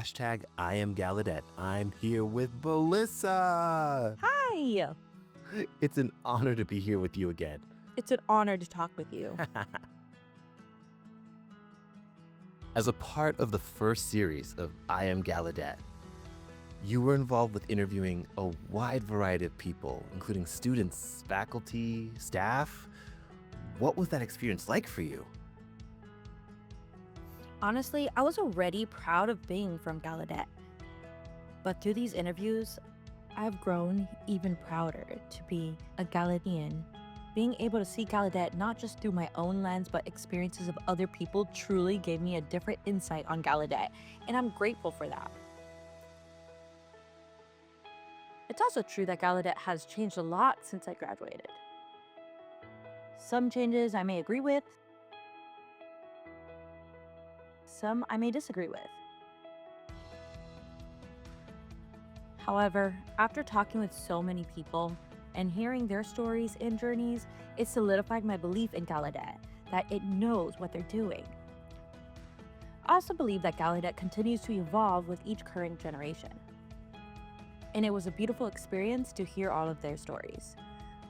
hashtag IAmGallaudet. I'm here with Melissa. Hi! It's an honor to be here with you again. It's an honor to talk with you. As a part of the first series of IAmGallaudet, you were involved with interviewing a wide variety of people, including students, faculty, staff. What was that experience like for you? Honestly, I was already proud of being from Gallaudet. But through these interviews, I've grown even prouder to be a Gallaudetian. Being able to see Gallaudet not just through my own lens, but experiences of other people truly gave me a different insight on Gallaudet, and I'm grateful for that. It's also true that Gallaudet has changed a lot since I graduated. Some changes I may agree with, some I may disagree with. However, after talking with so many people and hearing their stories and journeys, it solidified my belief in Gallaudet, that it knows what they're doing. I also believe that Gallaudet continues to evolve with each current generation. And it was a beautiful experience to hear all of their stories.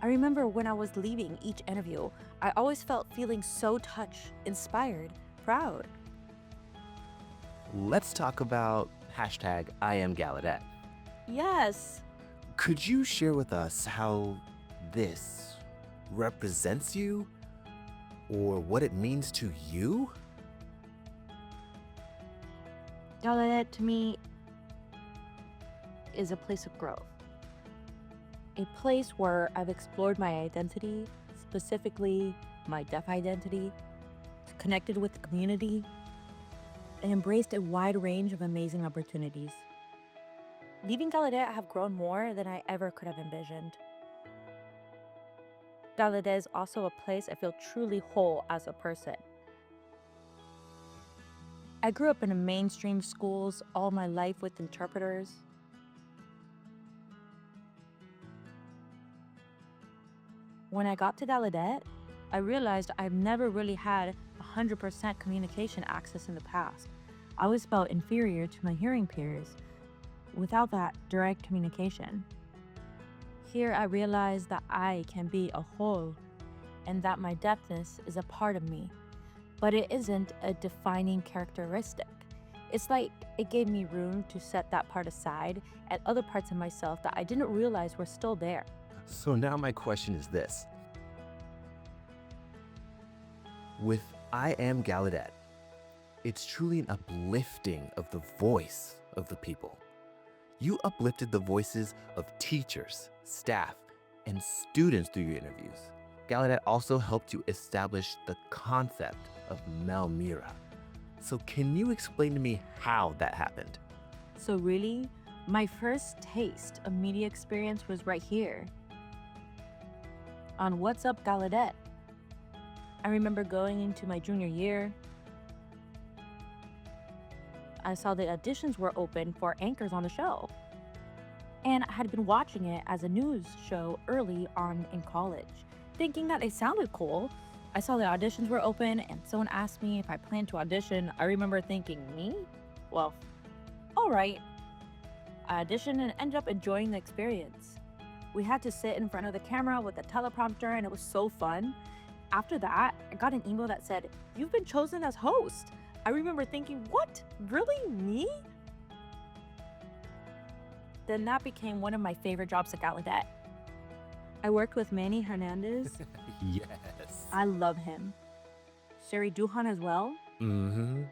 I remember when I was leaving each interview, I always felt feeling so touched, inspired, proud. Let's talk about hashtag IAmGallaudet. Yes. Could you share with us how this represents you or what it means to you? Gallaudet to me is a place of growth. A place where I've explored my identity, specifically my deaf identity, connected with the community, and embraced a wide range of amazing opportunities. Leaving Gallaudet, I have grown more than I ever could have envisioned. Gallaudet is also a place I feel truly whole as a person. I grew up in a mainstream schools all my life with interpreters. When I got to Gallaudet, I realized I've never really had 100% communication access in the past. I always felt inferior to my hearing peers without that direct communication. Here I realized that I can be a whole and that my deafness is a part of me, but it isn't a defining characteristic. It's like it gave me room to set that part aside and other parts of myself that I didn't realize were still there. So now my question is this. With IAmGallaudet, it's truly an uplifting of the voice of the people. You uplifted the voices of teachers, staff, and students through your interviews. Gallaudet also helped you establish the concept of Melmira. So can you explain to me how that happened? So really, my first taste of media experience was right here on What's Up Gallaudet. I remember going into my junior year. I saw the auditions were open for anchors on the show. And I had been watching it as a news show early on in college, thinking that it sounded cool. I saw the auditions were open and someone asked me if I planned to audition. I remember thinking, me? Well, all right. I auditioned and ended up enjoying the experience. We had to sit in front of the camera with a teleprompter and it was so fun. After that, I got an email that said, "You've been chosen as host." I remember thinking, what? Really? Me? Then that became one of my favorite jobs at Gallaudet. I worked with Manny Hernandez. Yes. I love him. Sherry Duhan as well. Mm-hmm.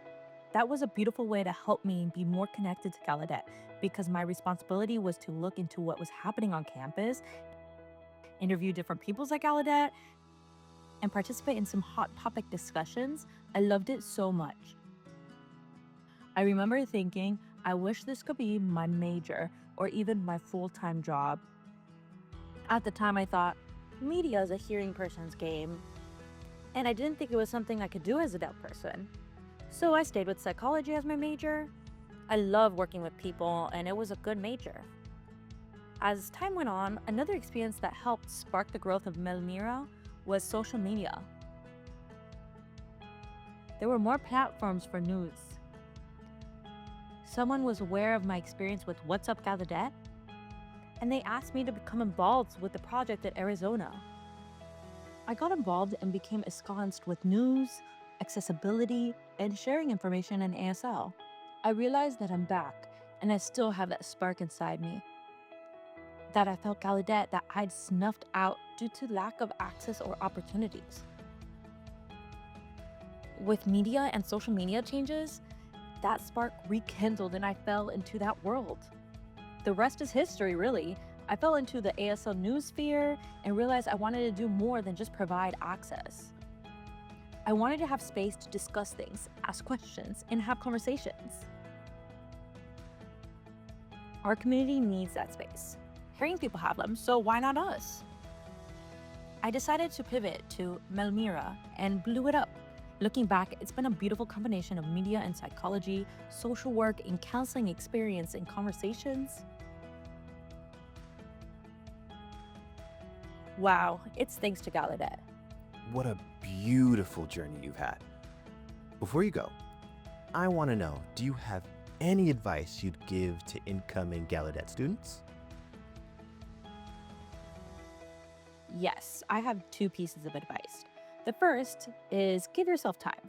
That was a beautiful way to help me be more connected to Gallaudet because my responsibility was to look into what was happening on campus, interview different peoples at Gallaudet, and participate in some hot topic discussions. I loved it so much. I remember thinking, I wish this could be my major or even my full-time job. At the time I thought, media is a hearing person's game, and I didn't think it was something I could do as a deaf person. So I stayed with psychology as my major. I love working with people, and it was a good major. As time went on, another experience that helped spark the growth of Melmira was social media. There were more platforms for news. someone was aware of my experience with What's Up Gallaudet, and they asked me to become involved with the project at Arizona. I got involved and became ensconced with news, accessibility, and sharing information in ASL. I realized that I'm back, and I still have that spark inside me. That I felt Gallaudet that I'd snuffed out due to lack of access or opportunities. With media and social media changes, that spark rekindled and I fell into that world. The rest is history, really. I fell into the ASL news sphere and realized I wanted to do more than just provide access. I wanted to have space to discuss things, ask questions, and have conversations. Our community needs that space. Hearing people have them, so why not us? I decided to pivot to Melmira and blew it up. Looking back, it's been a beautiful combination of media and psychology, social work, and counseling experience and conversations. Wow, it's thanks to Gallaudet. What a beautiful journey you've had. Before you go, I want to know, do you have any advice you'd give to incoming Gallaudet students? Yes, I have 2 pieces of advice. The first is give yourself time.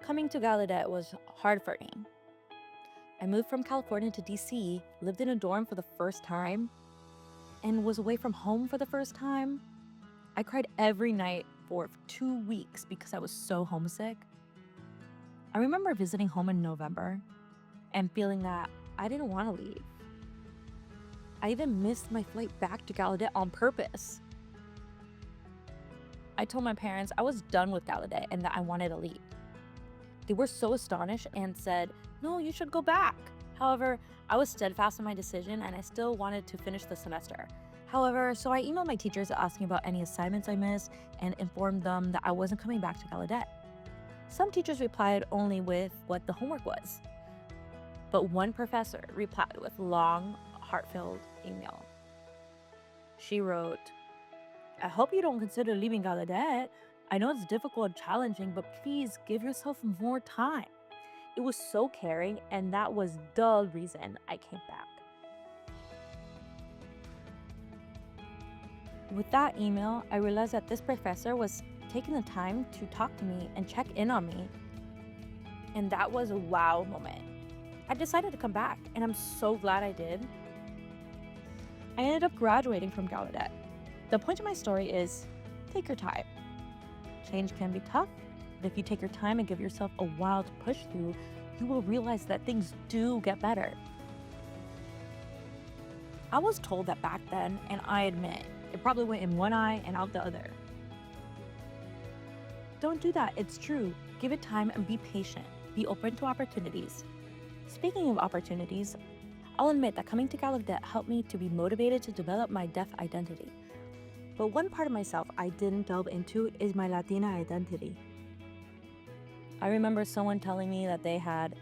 Coming to Gallaudet was hard for me. I moved from California to DC, lived in a dorm for the first time, and was away from home for the first time. I cried every night for 2 weeks because I was so homesick. I remember visiting home in November and feeling that I didn't want to leave. I even missed my flight back to Gallaudet on purpose. I told my parents I was done with Gallaudet and that I wanted to leave. They were so astonished and said, "No, you should go back." However, I was steadfast in my decision and I still wanted to finish the semester. However, so I emailed my teachers asking about any assignments I missed and informed them that I wasn't coming back to Gallaudet. Some teachers replied only with what the homework was. But one professor replied with long, heartfelt email. She wrote, "I hope you don't consider leaving Gallaudet. I know it's difficult and challenging, but please give yourself more time." It was so caring, and that was the reason I came back. With that email, I realized that this professor was taking the time to talk to me and check in on me. And that was a wow moment. I decided to come back, and I'm so glad I did. I ended up graduating from Gallaudet. The point of my story is, take your time. Change can be tough, but if you take your time and give yourself a while to push through, you will realize that things do get better. I was told that back then, and I admit, it probably went in one eye and out the other. Don't do that, it's true. Give it time and be patient. Be open to opportunities. Speaking of opportunities, I'll admit that coming to Gallaudet helped me to be motivated to develop my deaf identity. But one part of myself I didn't delve into is my Latina identity. I remember someone telling me that they had,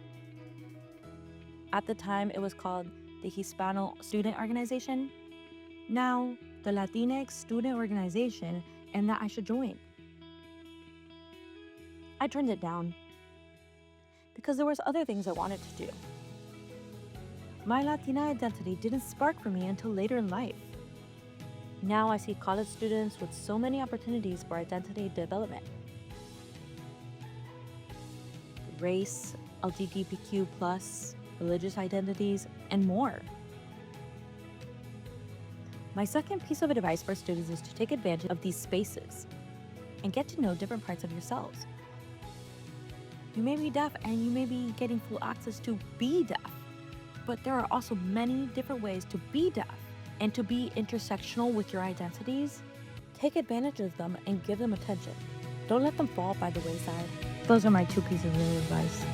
at the time it was called the Hispano Student Organization, now the Latinx Student Organization, and that I should join. I turned it down because there was other things I wanted to do. My Latina identity didn't spark for me until later in life. Now I see college students with so many opportunities for identity development. Race, LGBTQ+, religious identities, and more. My second piece of advice for students is to take advantage of these spaces and get to know different parts of yourselves. You may be deaf and you may be getting full access to be deaf, but there are also many different ways to be deaf and to be intersectional with your identities. Take advantage of them and give them attention. Don't let them fall by the wayside. Those are my 2 pieces of advice.